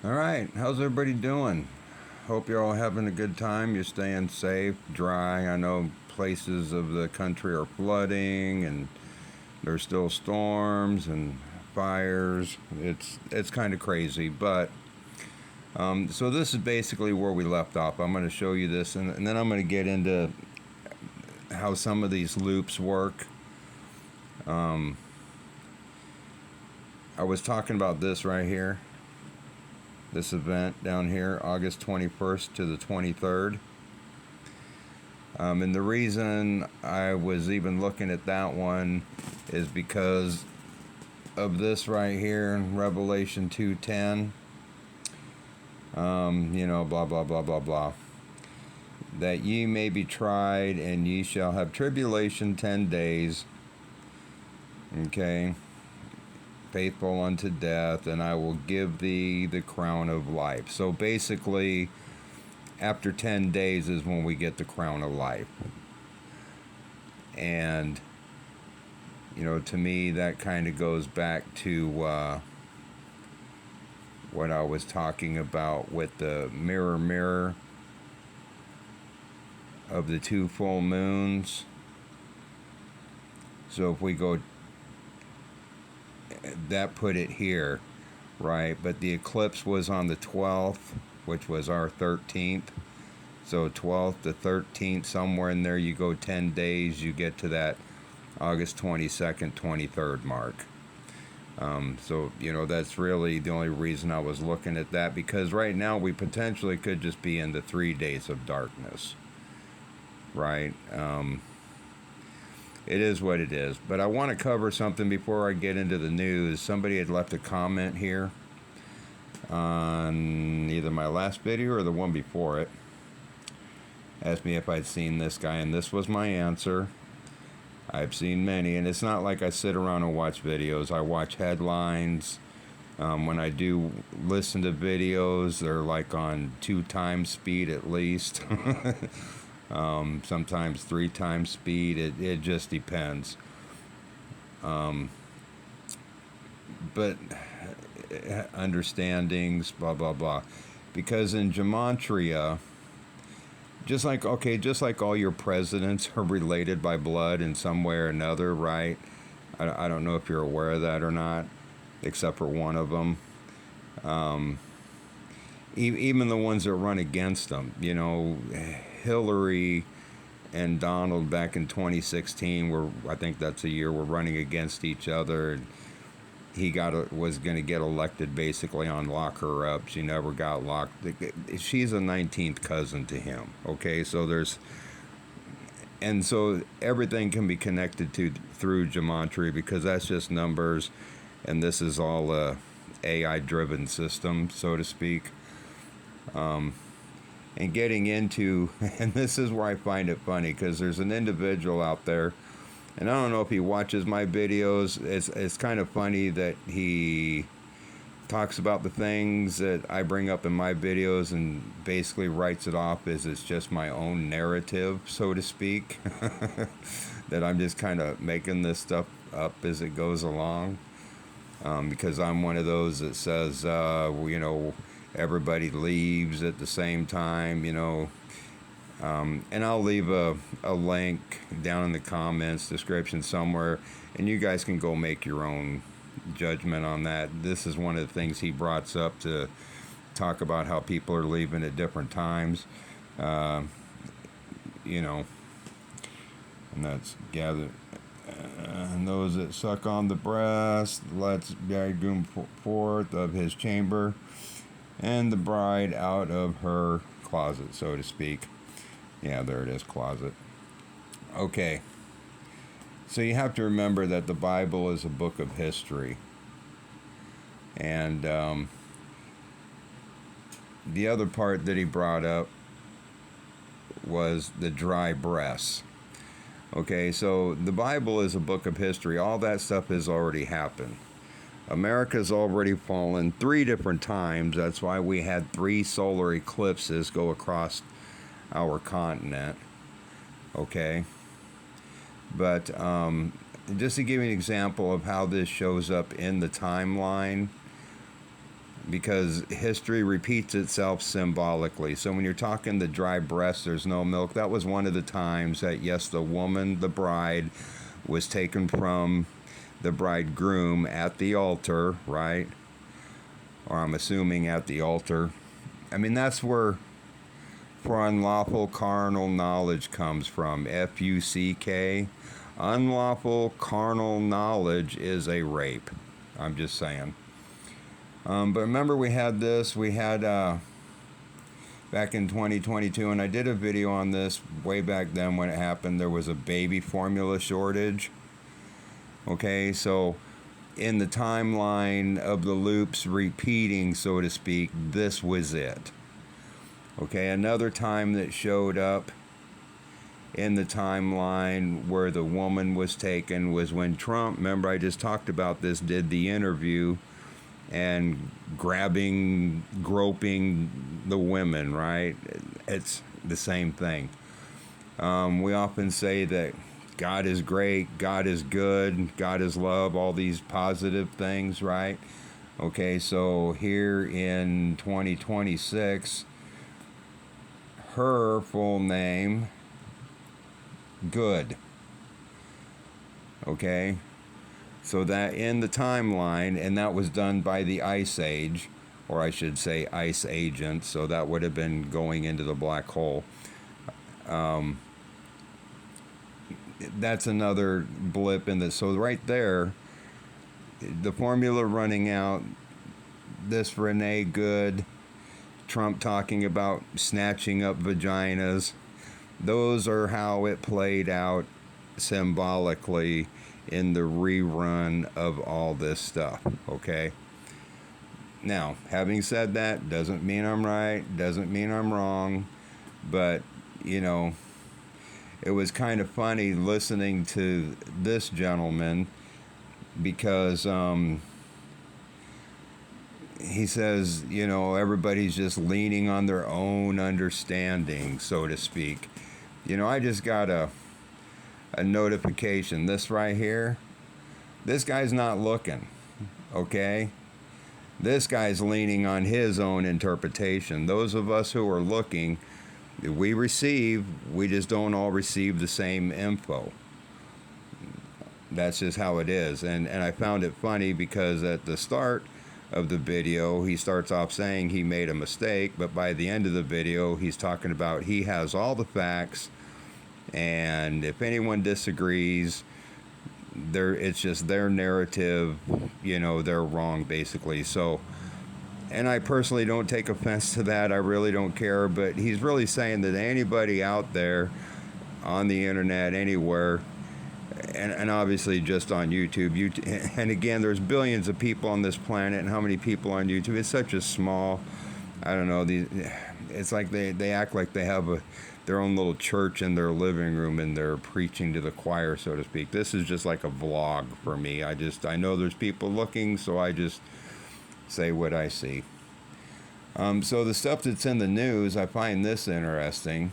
All right, how's everybody doing? Hope you're all having a good time. You're staying safe, dry. I know places of the country are flooding, and there's still storms and fires. It's kind of crazy, but so this is basically where we left off. I'm going to show you this, and then I'm going to get into how some of these loops work. I was talking about this right here. This event down here, August 21st to the 23rd. And the reason I was even looking at that one is because of this right here in Revelation 2:10. Blah, blah, blah, blah, blah. That ye may be tried, and ye shall have tribulation 10 days. Okay. Faithful unto death, and I will give thee the crown of life. So basically, after 10 days is when we get the crown of life. And, to me, that kind of goes back to what I was talking about with the mirror of the two full moons. So if we go, that put it here, right? But the eclipse was on the 12th, which was our 13th. So 12th to 13th, somewhere in there, you go 10 days, you get to that August 22nd, 23rd mark. So, that's really the only reason I was looking at that, because right now we potentially could just be in the 3 days of darkness, right? It is what it is. But I want to cover something before I get into the news. Somebody had left a comment here on either my last video or the one before it. Asked me if I'd seen this guy, and this was my answer. I've seen many, and it's not like I sit around and watch videos. I watch headlines. When I do listen to videos, they're like on 2 times speed at least. Sometimes 3 times speed. It just depends. But understandings, blah, blah, blah. Because in Gematria, just like all your presidents are related by blood in some way or another, right? I don't know if you're aware of that or not, except for one of them. Even the ones that run against them, Hillary and Donald back in 2016, I think that's the year we're running against each other. And he was going to get elected basically on lock her up. She never got locked. She's a 19th cousin to him. Okay, so so everything can be connected through Gematria, because that's just numbers, and this is all a AI-driven system, so to speak. And getting into, and this is where I find it funny, because there's an individual out there, and I don't know if he watches my videos. It's kind of funny that he talks about the things that I bring up in my videos and basically writes it off as it's just my own narrative, so to speak. That I'm just kind of making this stuff up as it goes along. Because I'm one of those that says, everybody leaves at the same time, and I'll leave a link down in the comments description somewhere, and you guys can go make your own judgment on that. This is one of the things he brought up to talk about how people are leaving at different times, and that's gathered. And those that suck on the breast, let's bridegroom forth of his chamber, and the bride out of her closet, so to speak. Yeah, there it is, closet. Okay. So you have to remember that the Bible is a book of history. And the other part that he brought up was the dry breasts. Okay, so the Bible is a book of history. All that stuff has already happened. America's already fallen 3 different times. That's why we had 3 solar eclipses go across our continent. Okay, but just to give you an example of how this shows up in the timeline, because history repeats itself symbolically. So when you're talking the dry breast, there's no milk, that was one of the times that, yes, the woman, the bride, was taken from the bridegroom at the altar, right? Or I'm assuming at the altar. I mean, that's where for unlawful carnal knowledge comes from. F-U-C-K. Unlawful carnal knowledge is a rape. I'm just saying. But remember we had back in 2022, and I did a video on this way back then when it happened. There was a baby formula shortage. Okay, so in the timeline of the loops repeating, so to speak, this was it. Okay, another time that showed up in the timeline where the woman was taken was when Trump, remember I just talked about this, did the interview and groping the women, right? It's the same thing. We often say that God is great, God is good, God is love, all these positive things, right? Okay, so here in 2026, her full name, Good. Okay, so that in the timeline, and that was done by the Ice Age, or I should say Ice Agent, so that would have been going into the black hole. That's another blip in this. So right there, the formula running out, this Renee Good, Trump talking about snatching up vaginas, those are how it played out symbolically in the rerun of all this stuff, okay? Now, having said that, doesn't mean I'm right, doesn't mean I'm wrong, but, you know, it was kind of funny listening to this gentleman because he says, you know, everybody's just leaning on their own understanding, so to speak. You know, I just got a notification. This right here, this guy's not looking, okay? This guy's leaning on his own interpretation. Those of us who are looking, we receive, we just don't all receive the same info. That's just how it is. And I found it funny because at the start of the video, he starts off saying he made a mistake, but by the end of the video, he's talking about he has all the facts, and if anyone disagrees, it's just their narrative, you know, they're wrong, basically. So, and I personally don't take offense to that. I really don't care, but he's really saying that anybody out there on the internet, anywhere, and obviously just on YouTube, and again, there's billions of people on this planet, and how many people on YouTube? It's such a small, I don't know, it's like they act like they have their own little church in their living room, and they're preaching to the choir, so to speak. This is just like a vlog for me. I know there's people looking, so I just say what I see. So the stuff that's in the news, I find this interesting.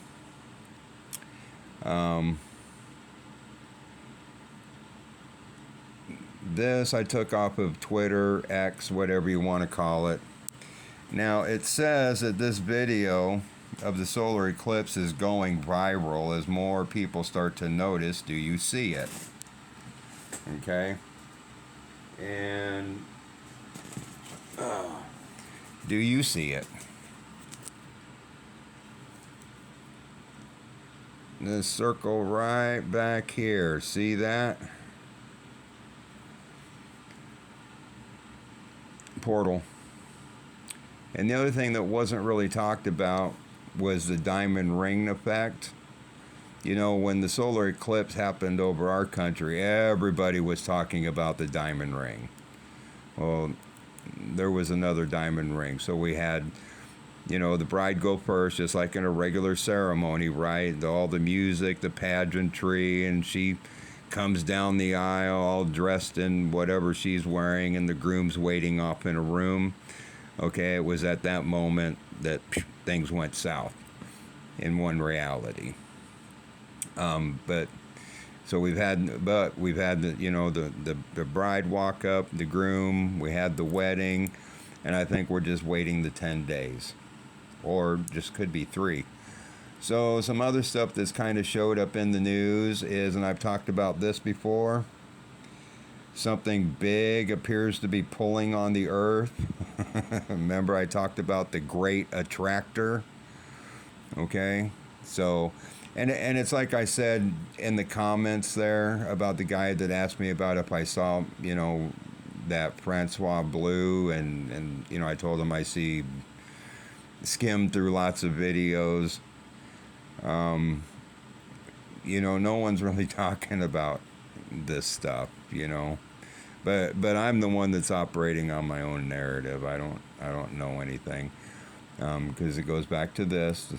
This I took off of Twitter, X, whatever you want to call it. Now, it says that this video of the solar eclipse is going viral as more people start to notice. Do you see it? Okay. And do you see it? This circle right back here. See that? Portal. And the other thing that wasn't really talked about was the diamond ring effect. You know, when the solar eclipse happened over our country, everybody was talking about the diamond ring. Well, there was another diamond ring. So we had, you know, the bride go first, just like in a regular ceremony, right? All the music, the pageantry, and she comes down the aisle all dressed in whatever she's wearing, and the groom's waiting off in a room. Okay, it was at that moment that things went south in one reality. But so we've had the, you know, the bride walk up, the groom, we had the wedding, And I think we're just waiting the 10 days. Or just could be 3. So some other stuff that's kind of showed up in the news is, and I've talked about this before, something big appears to be pulling on the earth. Remember I talked about the great attractor? Okay? So, and it's like I said in the comments there about the guy that asked me about if I saw, that Francois Blue, and I told him I skimmed through lots of videos. No one's really talking about this stuff, but I'm the one that's operating on my own narrative. I don't know anything, because it goes back to this,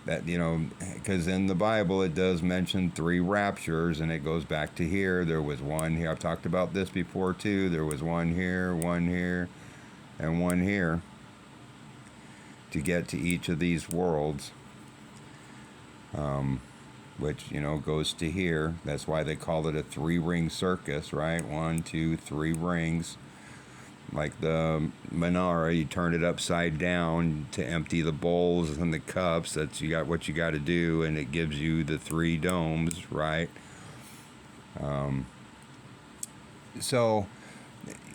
that because in the Bible it does mention 3 raptures, and it goes back to here. There was one here. I've talked about this before too. There was one here, and one here, to get to each of these worlds, which goes to here. That's why they call it a 3-ring circus, right? 1, 2, 3 rings. Like the menorah, you turn it upside down to empty the bowls and the cups. That's what you got to do, and it gives you the 3 domes, right? So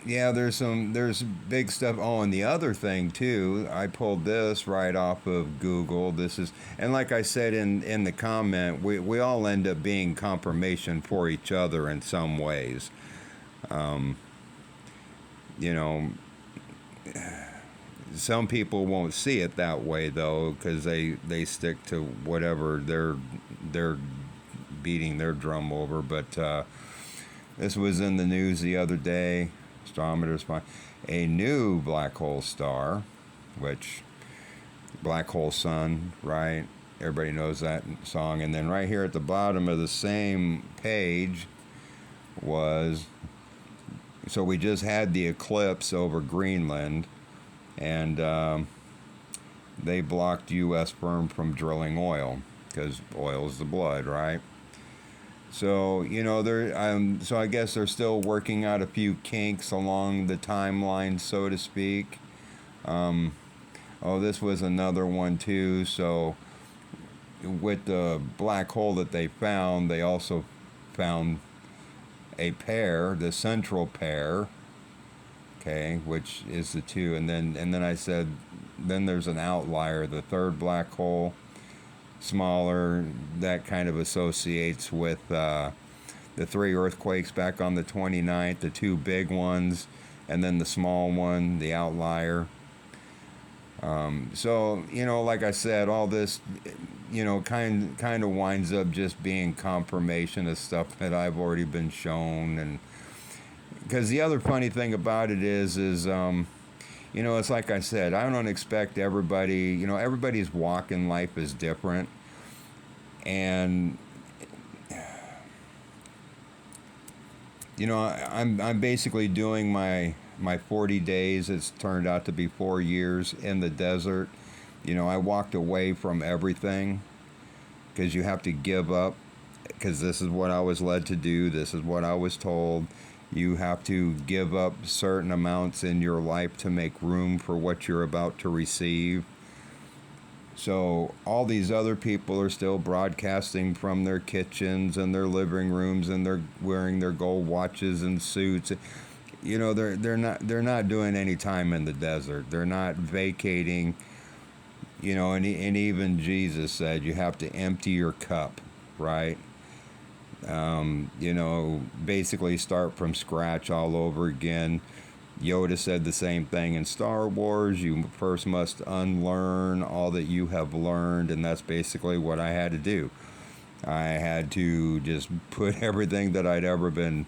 yeah, there's big stuff. Oh, and the other thing too, I pulled this right off of Google. This is, and like I said in the comment, we all end up being confirmation for each other in some ways. Some people won't see it that way though, because they stick to whatever they're beating their drum over. But this was in the news the other day. Astronomers find a new black hole star, which black hole sun, right? Everybody knows that song. And then right here at the bottom of the same page was, so we just had the eclipse over Greenland, and they blocked U.S. firm from drilling oil, because oil is the blood, right? So so I guess they're still working out a few kinks along the timeline, so to speak. This was another one too. So with the black hole that they found, they also found a pair, the central pair, okay, which is the 2, and then I said, then there's an outlier, the 3rd black hole, smaller, that kind of associates with the 3 earthquakes back on the 29th, the 2 big ones, and then the small one, the outlier. So like I said, all this kind of winds up just being confirmation of stuff that I've already been shown. And because the other funny thing about it is it's like I said, I don't expect everybody, everybody's walk in life is different. And, I'm basically doing my 40 days. It's turned out to be 4 years in the desert. I walked away from everything, because you have to give up, because this is what I was led to do. This is what I was told. You have to give up certain amounts in your life to make room for what you're about to receive. So all these other people are still broadcasting from their kitchens and their living rooms, and they're wearing their gold watches and suits. They're not doing any time in the desert. They're not vacating. And even Jesus said you have to empty your cup, right? Basically start from scratch all over again. Yoda said the same thing in Star Wars. You first must unlearn all that you have learned, and that's basically what I had to do. I had to just put everything that I'd ever been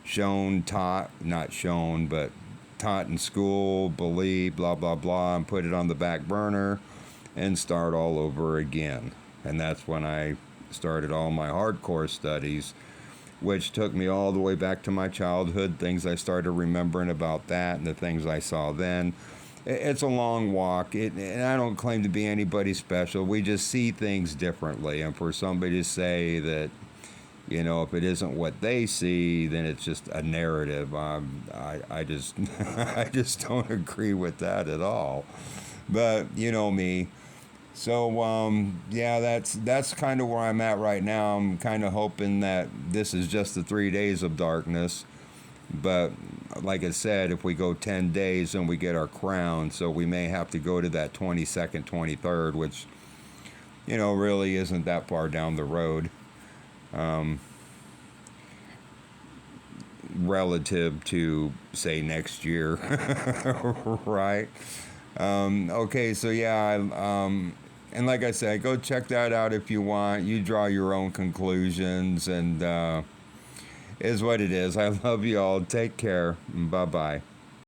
taught in school, believe, blah, blah, blah, and put it on the back burner and start all over again. And that's when I started all my hardcore studies, which took me all the way back to my childhood, things I started remembering about that and the things I saw then. It's a long walk, and I don't claim to be anybody special. We just see things differently. And for somebody to say that, You know, if it isn't what they see, then it's just a narrative. I just I just don't agree with that at all. But you know me. So yeah, that's kind of where I'm at right now. I'm kind of hoping that this is just the 3 days of darkness. But like I said, if we go 10 days, then we get our crown. So we may have to go to that 22nd, 23rd, which, you know, really isn't that far down the road, relative to, say, next year. Right? Okay, so yeah, and like I said, go check that out if you want. You draw your own conclusions, and is what it is. I love you all. Take care. Bye bye.